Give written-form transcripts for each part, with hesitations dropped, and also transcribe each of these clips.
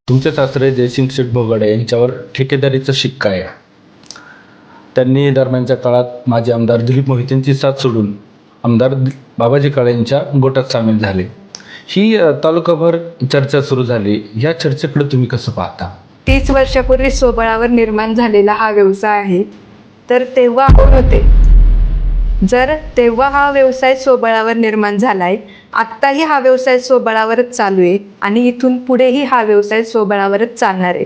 तुमचे सासरे जयसिंग शेठ बोगाडे यांच्यावर ठेकेदारीचा शिक्का आहे. त्यांनी दरम्यानच्या काळात माजी आमदार दिलीप मोहितेंची साथ सोडून आमदार बाबाजी काळे यांच्या गोटात सामील झाले. ही तालुकाभर चर्चा सुरू झाली. या चर्चेकडे तुम्ही कसं पाहता? 30 वर्षापूर्वी स्वबळावर निर्माण झालेला हा व्यवसाय आहे. तर तेव्हा कोण होते? जर तेव्हा हा व्यवसाय स्वबळावर निर्माण झालाय, आत्ताही हा व्यवसाय स्वबळावरच चालू आहे आणि इथून पुढेही हा व्यवसाय स्वबळावरच चालणार आहे.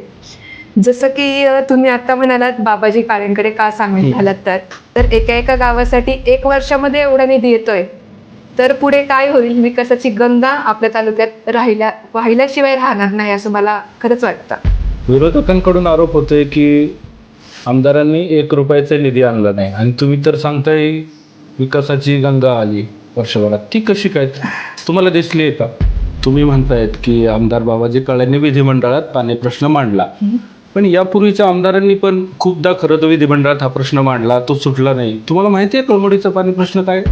जसं की तुम्ही आता म्हणालात बाबाजी काळेंकडे का सामील झालात, तर एका गावासाठी 1 वर्षामध्ये एवढा निधी येतोय, तर पुढे काय होईल? विकासाची गंगा आपल्या तालुक्यात वाहिल्याशिवाय राहणार नाही असं मला खरंच वाटतं. विरोधकांकडून आरोप होतोय की आमदारांनी 1 रुपयाचा निधी आणला नाही आणि तुम्ही तर सांगताय विकासाची गंगा आली वर्षभरात. ती कशी काय तुम्हाला दिसली आहे का? तुम्ही म्हणतायत की आमदार बाबाजी काळेंनी विधिमंडळात पाणी प्रश्न मांडला, पण यापूर्वीच्या आमदारांनी पण खूपदा खरं तर विधिमंडळात हा प्रश्न मांडला, तो सुटला नाही. तुम्हाला माहिती आहे कळमडीचा पाणी प्रश्न काय?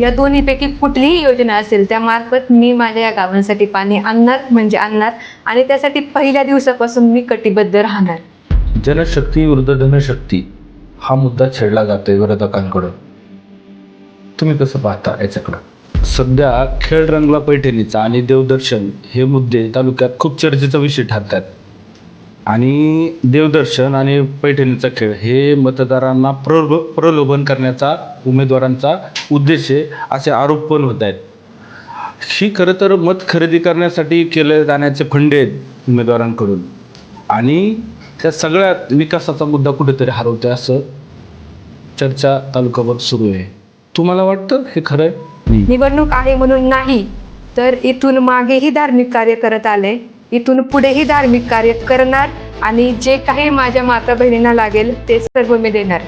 या दोन्हीपैकी कुठलीही योजना असेल त्यामार्फत मी माझ्या या गावांसाठी पाणी आणणार म्हणजे आणणार आणि त्यासाठी पहिल्या दिवसापासून मी कटिबद्ध राहणार. जनशक्ती विरुद्ध धनशक्ती हा मुद्दा छेडला जातोय विरोधकांकडून. तुम्ही कसं पाहता याच्याकडं? सध्या खेळ रंगला पैठणीचा आणि देवदर्शन हे मुद्दे तालुक्यात खूप चर्चेचा विषय ठरतात आणि देवदर्शन आणि पैठणीचा खेळ हे मतदारांना प्रलोभन करण्याचा उमेदवारांचा उद्देश आहे असे आरोप पण होत आहेत. ही खरं तर मत खरेदी करण्यासाठी केले जाण्याचे फंडे आहेत उमेदवारांकडून आणि त्या सगळ्यात विकासाचा मुद्दा कुठेतरी हरवतोय असं चर्चा तालुकाभर सुरू आहे. तुम्हाला वाटतं हे खरं आहे? निवडणूक आहे म्हणून नाही, तर इथून मागेही धार्मिक कार्य करत आले, इथून पुढेही धार्मिक कार्य करणार आणि जे काही माझ्या माता बहिणींना लागेल ते सर्व मी देणार.